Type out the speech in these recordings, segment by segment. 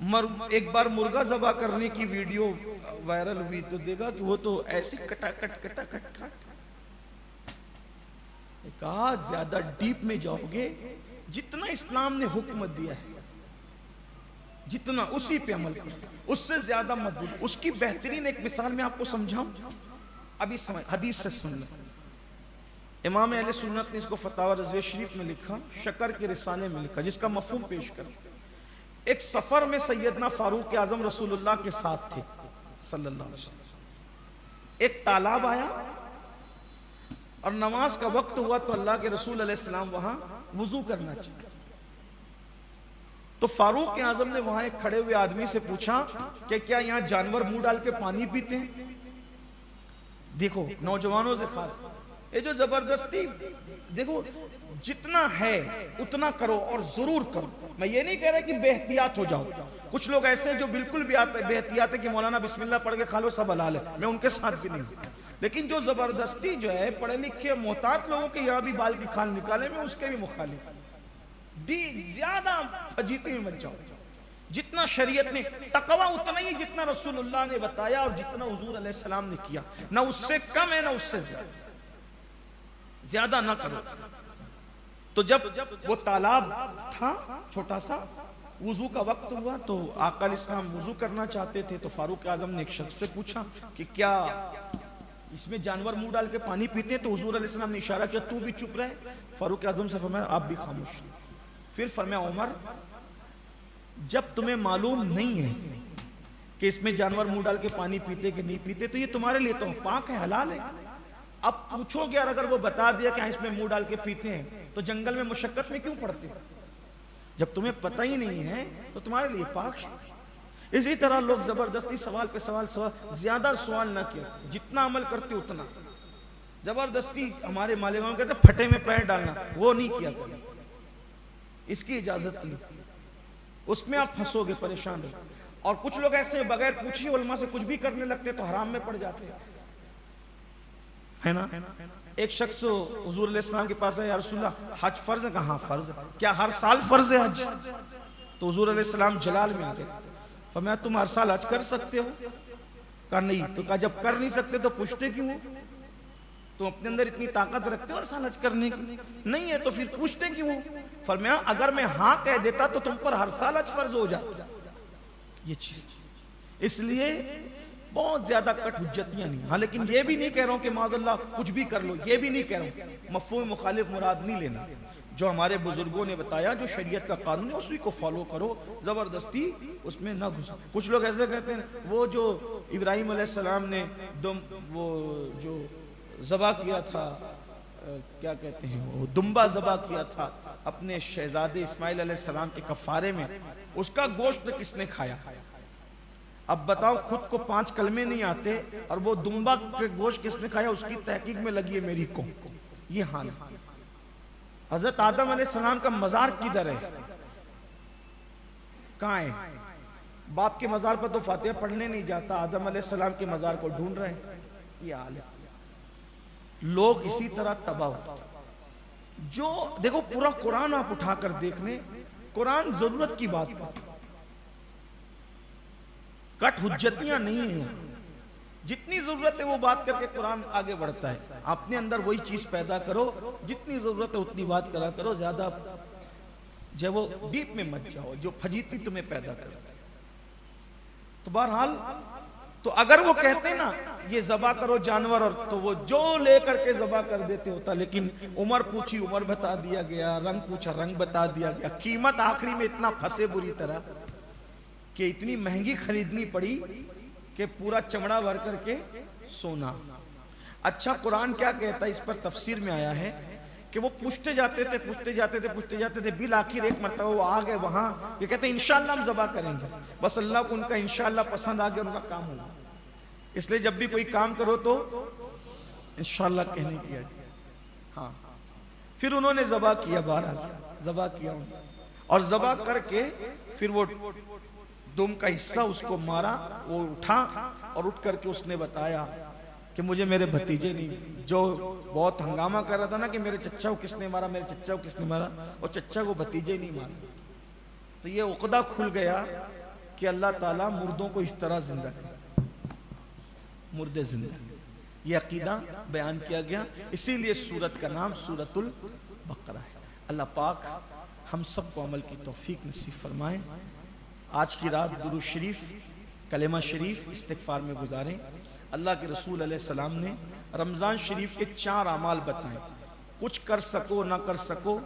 एक बार मुर्गा ज़बा करने की वीडियो वायरल हुई तो देखा कि वो तो ऐसे कटाकट कटाकट काट। कहा ज्यादा डीप में जाओगे, जितना इस्लाम ने हुक्म दिया है जितना उसी पे अमल करो, उससे ज्यादा मत बोलो। उसकी बेहतरीन एक मिसाल मैं आपको समझाऊं, अभी समझ हदीस से सुन लो। इमाम अहले सुन्नत ने इसको फतावा रज़विया शरीफ में लिखा, शकर के रिसाले में लिखा, जिसका मफहूम पेश कर। एक सफर में सैयदना फारूक आजम रसूलुल्लाह के साथ थे सल्लल्लाहु अलैहि वसल्लम। एक तालाब आया और नमाज का वक्त हुआ तो अल्लाह के रसूल अलैहिस्सलाम वहां वुजू करना चाहिए। तो फारूक आजम ने वहां एक खड़े हुए आदमी से पूछा कि क्या यहां जानवर मुंह डाल के पानी पीते हैं? देखो नौजवानों से खास, ये जो जबरदस्ती, देखो जितना है उतना करो और जरूर करो। मैं ये नहीं कह रहा कि बेहतियात हो जाओ। कुछ लोग ऐसे हैं जो बिल्कुल भी आते बेहतियात है कि मौलाना बिस्मिल्लाह पढ़ के खा लो सब हलाल है, मैं उनके साथ भी नहीं। लेकिन जो जबरदस्ती जो है, पढ़े लिखे मोहतात लोगों के यहाँ भी बाल की खाल निकाले, मैं उसके भी मुखालिफ। ज्यादा फजीती में मत जाओ। जितना शरीयत ने तकवा उतना ही जितना रसूलुल्लाह ने बताया और जितना हुजूर अलैहिस्सलाम ने किया, ना उससे कम है ना उससे ज्यादा ना करो। तो जब वो तालाब था छोटा सा, वुजू का वक्त हुआ तो आका अलैहिस्सलाम वुजू करना चाहते थे। तो फारूक आजम ने एक शख्स से पूछा कि क्या इसमें जानवर मुंह डाल के पानी पीते हैं? तो हुजूर अलैहिस्सलाम ने इशारा किया तू भी चुप रहे। फारूक आजम से फरमाया आप भी खामोश। फिर फरमाया उमर, जब तुम्हें मालूम नहीं है कि इसमें जानवर मुंह डाल के पानी पीते कि नहीं पीते, तो ये तुम्हारे लिए तो पाक है, हलाल है। अब पूछोगे यार, अगर वो बता दिया कि इसमें मुंह डाल के पीते हैं तो जंगल में मुशक्कत में क्यों पड़ते हो? जब तुम्हें पता ही नहीं है तो तुम्हारे लिए पाक है। इसी तरह लोग जबरदस्ती सवाल पे सवाल ज्यादा सवाल ना किया, जितना अमल करते उतना। जबरदस्ती हमारे मालिकान कहते फटे में पैर डालना, वो नहीं किया करें, इसकी इजाजत नहीं, उसमें आप फंसोगे, परेशान हो। और कुछ लोग ऐसे बगैर पूछे उलमा से कुछ भी करने लगते तो हराम में पड़ जाते है ना। एक शख्स हुजूर अलैहिस्सलाम के पास है, या रसूलल्लाह हज फर्ज है? कहा फर्ज है। क्या हर साल फर्ज है हज? तो हुजूर अलैहिस्सलाम जलाल में आ गए, फरमाया तुम हर साल हज कर सकते हो? कहा नहीं। तो कहा जब कर नहीं सकते तो पूछते क्यों हो? तुम अपने अंदर इतनी ताकत रखते हो हर साल हज करने की? नहीं है तो फिर पूछते क्यों हो? फरमाया अगर मैं हाँ कह देता तो तुम पर हर साल हज फर्ज हो जाता। ये चीज इसलिए बहुत ज्यादा कट हुज्जतियां नहीं। हाँ, लेकिन ये भी नहीं कह रहा हूं कि माज़अल्लाह कुछ भी कर लो, ये भी नहीं कह रहा हूं। मफ़हूम मुखालिफ मुराद नहीं लेना। जो हमारे बुजुर्गों ने बताया, जो शरीयत का कानून है उसी को फॉलो करो, जबरदस्ती उसमें ना घुसो। कुछ लोग ऐसे कहते हैं वो जो इब्राहिम अलैहिस्सलाम ने वो जो ज़बा किया था, क्या कहते हैं, वो दुम्बा ज़बा किया था अपने शहजादे इस्माइल अलैहिस्सलाम के कफ़ारे में, उसका गोश्त किसने खाया? अब बताओ, खुद को 5 कलमे नहीं आते और वो दुम्बा के गोश्त किसने खाया, उसकी तहकीक में लगी है मेरी को। ये हाल है। हजरत आदम अलैहिस्सलाम का मजार किधर है? कहाँ है? बाप के मजार पर तो फातिहा पढ़ने नहीं जाता, आदम अलैहिस्सलाम के मजार को ढूंढ रहे हैं। ये हाल है। लोग इसी तरह तबाह होते। जो देखो पूरा कुरान आप उठाकर देखने, कुरान जरूरत की बात करता, कट हुज्जतियां नहीं है। जितनी जरूरत है वो बात करके कुरान आगे बढ़ता है। अपने अंदर वही चीज पैदा करो, जितनी जरूरत है उतनी बात करा करो, ज्यादा जब वो डीप में मत जाओ जो फजीती तुम्हें पैदा करते। तो बहरहाल, तो अगर वो कहते ना ये जबा करो जानवर, और तो वो जो लेकर के जबा कर देते होता। लेकिन उम्र पूछी, उम्र बता दिया गया, रंग पूछा, रंग बता दिया गया, कीमत आखिरी में इतना फंसे बुरी तरह कि इतनी महंगी खरीदनी पड़ी कि पूरा चमड़ा भर करके सोना। अच्छा, कुरान क्या कहता है इस पर? तफसीर में आया है कि वो पूछते जाते थे, पूछते जाते थे, पूछते जाते थे, बिल आखिर एक मरतबा वो आ गए वहां, ये कहते हैं इंशाअल्लाह हम ज़बा करेंगे। बस अल्लाह को उनका इंशाअल्लाह पसंद आ गया, उनका काम होगा। इसलिए जब भी कोई काम करो तो इंशाअल्लाह कहने की। हाँ, फिर उन्होंने ज़बा किया, बहरहाल ज़बा किया और ज़बा करके फिर वो दुम का हिस्सा उसको मारा, वो उठा और उठ करके उसने बताया कि मुझे मेरे भतीजे नहीं, जो बहुत हंगामा कर रहा था ना कि मेरे चच्चा को किसने मारा, मेरे चच्चा को किसने मारा, और चच्चा को भतीजे नहीं मारा। तो ये उक़दा खुल गया कि अल्लाह ताला मुर्दों को इस तरह जिंदा करे, मुर्दे जिंदा, ये अकीदा बयान किया गया। इसीलिए सूरत का नाम सूरतुल बकरा है। अल्लाह पाक हम सबको अमल की तौफीक नसीब फरमाए। आज की रात दुरूद शरीफ, कलेमा शरीफ, इस्तिग़फ़ार में गुजारें। अल्लाह के रसूल अलैहिस्सलाम ने रमज़ान शरीफ के 4 अमाल बताएं, कुछ कर सको ना कर सको,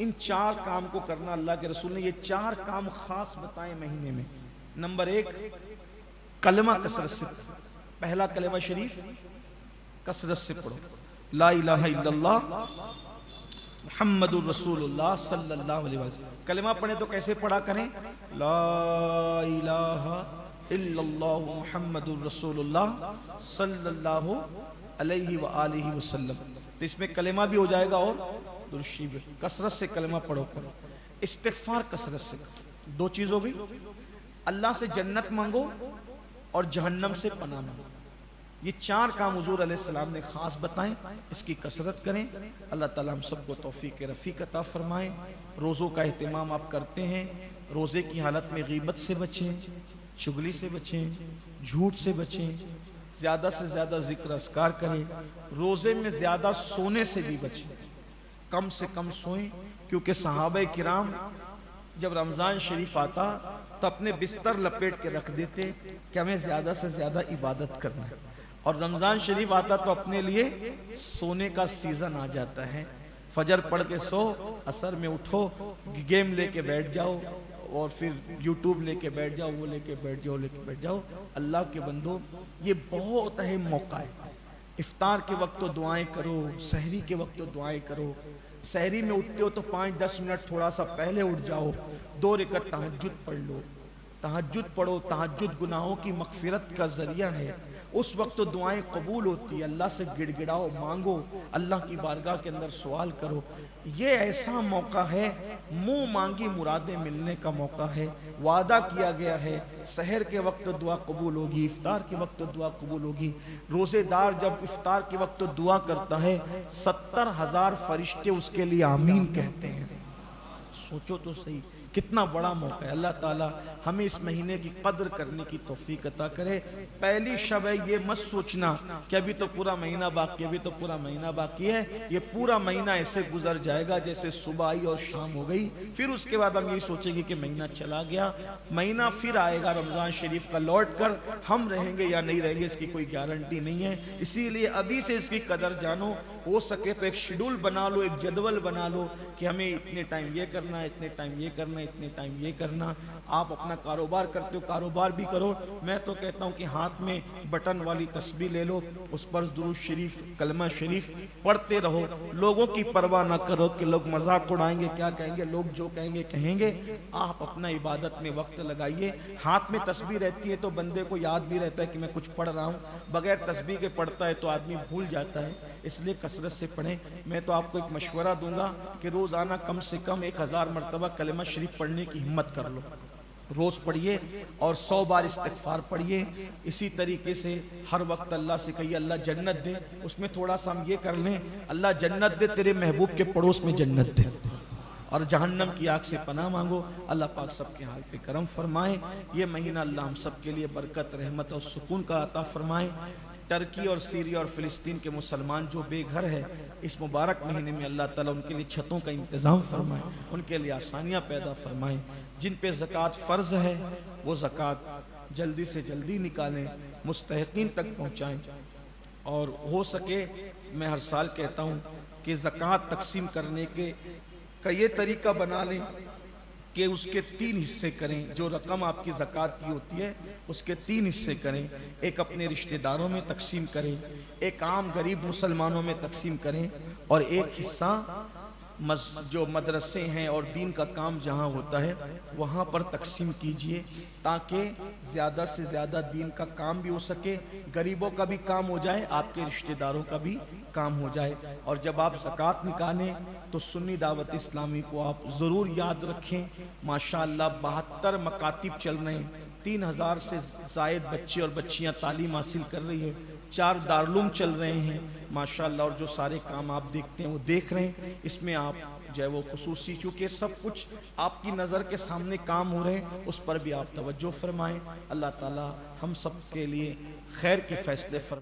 इन 4 काम को करना। अल्लाह के रसूल ने ये 4 काम खास बताए महीने में। नंबर 1, कलमा कसरत से, पहला कलमा शरीफ कसरत से पढ़ो, ला इलाहा इल्लल्लाह मुहम्मदुर रसूलुल्लाह सल्लल्लाहु अलैहि वसल्लम। कलमा पढ़े तो कैसे पढ़ा करें? ला इलाहा इल्लल्लाह मुहम्मदुर रसूलुल्लाह सल्लल्लाहु अलैहि व आलिहि वसल्लम। तो इसमें कलेमा भी हो जाएगा और दुरूद शरीफ। कसरत से कलेमा पढ़ो करो, इस्तिग़फ़ार कसरत से करो। 2 चीज हो गई, अल्लाह से जन्नत मांगो और जहन्नम से पनाह मांगो। ये 4 काम हुज़ूर अलैहिस्सलाम ने खास बताएं, इसकी कसरत करें। अल्लाह ताला हम सबको तौफीक रफ़ीक अता फरमाए। रोज़ों का एहतमाम आप करते हैं, रोज़े की हालत में गीबत से बचें, चुगली से बचें, झूठ से बचें, ज़्यादा से ज़्यादा ज़िक्र अस्कार करें। रोज़े में ज़्यादा सोने से भी बचें, कम से कम सोएं, क्योंकि सहाबा किराम जब रमज़ान शरीफ आता तो अपने बिस्तर लपेट के रख देते कि हमें ज़्यादा से ज़्यादा इबादत करना है, और रमज़ान शरीफ आता तो अपने लिए सोने का सीज़न आ जाता है। फजर पढ़ के सो, असर में उठो, गेम लेके बैठ जाओ, और फिर यूट्यूब लेके बैठ जाओ, वो लेके बैठ जाओ, लेके बैठ जाओ। अल्लाह के बंदो, ये बहुत अहम मौका है। इफ्तार के वक्त तो दुआएं करो, सहरी के वक्त तो दुआएं करो। सहरी में उठते हो तो 5-10 मिनट थोड़ा सा पहले उठ जाओ, 2 रकात तहज्जुद पढ़ लो। तहज्जुद पढ़ो, तहज्जुद गुनाहों की मग़फ़िरत का ज़रिया है। उस वक्त तो दुआएं कबूल होती है। अल्लाह से गिड़गिड़ाओ, मांगो, अल्लाह की बारगाह के अंदर सवाल करो। ये ऐसा मौका है, मुंह मांगी मुरादें मिलने का मौका है। वादा किया गया है, सहर के वक्त तो दुआ कबूल होगी, इफ्तार के वक्त तो दुआ कबूल होगी। रोज़ेदार जब इफ्तार के वक्त तो दुआ करता है, 70,000 फरिश्ते उसके लिए आमीन कहते हैं। सोचो तो सही, कितना बड़ा मौका है। अल्लाह ताला हमें इस महीने की कद्र करने की तौफीक अता करे। पहली शब है, ये मत सोचना कि अभी तो पूरा महीना बाकी, अभी तो पूरा महीना बाकी है। ये पूरा महीना ऐसे गुजर जाएगा जैसे सुबह आई और शाम हो गई। फिर उसके बाद हम यही सोचेंगे कि महीना चला गया। महीना फिर आएगा रमज़ान शरीफ का, लौट कर हम रहेंगे या नहीं रहेंगे इसकी कोई गारंटी नहीं है। इसीलिए अभी से इसकी कदर जानो। हो सके तो एक शेड्यूल बना लो, एक जदवल बना लो कि हमें इतने टाइम ये करना है, इतने टाइम ये करना है, इतने टाइम ये करना। आप अपना कारोबार करते हो, कारोबार भी करो। मैं तो कहता हूँ कि हाथ में बटन वाली तस्बीह ले लो, उस पर दुरूद शरीफ, कलमा शरीफ पढ़ते रहो। लोगों की परवाह ना करो कि लोग मजाक उड़ाएंगे, क्या कहेंगे, लोग जो कहेंगे कहेंगे। आप अपना इबादत में वक्त लगाइए। हाथ में तस्बीह रहती है तो बंदे को याद भी रहता है कि मैं कुछ पढ़ रहा हूँ। बगैर तस्बीह के पढ़ता है तो आदमी भूल जाता है, इसलिए कसरत से पढ़ें। मैं तो आपको एक मशवरा दूंगा कि रोज़ाना कम से कम 1000 मरतबा कलमा शरीफ पढ़ने की हिम्मत कर लो। रोज़ पढ़िए और 100 बार इस्तिग़फ़ार पढ़िए। इसी तरीके से हर वक्त अल्लाह से कहिए अल्लाह जन्नत दे। उसमें थोड़ा सा हम ये कर लें, अल्लाह जन्नत दे, तेरे महबूब के पड़ोस में जन्नत दे, और जहन्नम की आग से पनाह मांगो। अल्लाह पाक सबके हाल पे करम फरमाए। ये महीना अल्लाह हम सब के लिए बरकत, रहमत और सुकून का अता फरमाए। टर्की और सीरिया और फ़िलिस्तीन के मुसलमान जो बेघर है, इस मुबारक महीने में अल्लाह ताला उनके लिए छतों का इंतज़ाम फरमाए, उनके लिए आसानियाँ पैदा फरमाएँ। जिन पे ज़कात फ़र्ज़ है वो ज़कात जल्दी से जल्दी निकालें, मुस्तहिक़ीन तक पहुँचाएँ। और हो सके, मैं हर साल कहता हूँ कि ज़कात तकसीम करने का ये तरीका बना लें कि उसके 3 हिस्से करें। जो रकम आपकी ज़कात की होती है उसके 3 हिस्से करें। एक अपने रिश्तेदारों में तकसीम करें, एक आम गरीब मुसलमानों में तकसीम करें, और एक हिस्सा जो मदरसे हैं और दीन का काम जहाँ होता है वहाँ पर तकसीम कीजिए, ताकि ज़्यादा से ज़्यादा दीन का काम भी हो सके, गरीबों का भी काम हो जाए, आपके रिश्तेदारों का भी काम हो जाए। और जब आप ज़कात निकालें तो सुन्नी दावत इस्लामी को आप ज़रूर याद रखें। माशाअल्लाह 72 मकातिब चल रहे हैं, 3000 से ज़ायद बच्चे और बच्चियां तालीम हासिल कर रही हैं, 4 दारुलूम चल रहे हैं माशाअल्लाह। और जो सारे काम आप देखते हैं वो देख रहे हैं, इसमें आप जो है वो खुसूसी, क्योंकि सब कुछ आपकी नज़र के सामने काम हो रहे हैं, उस पर भी आप तवज्जो फरमाएं। अल्लाह ताला हम सब के लिए खैर के फैसले फरमाएं।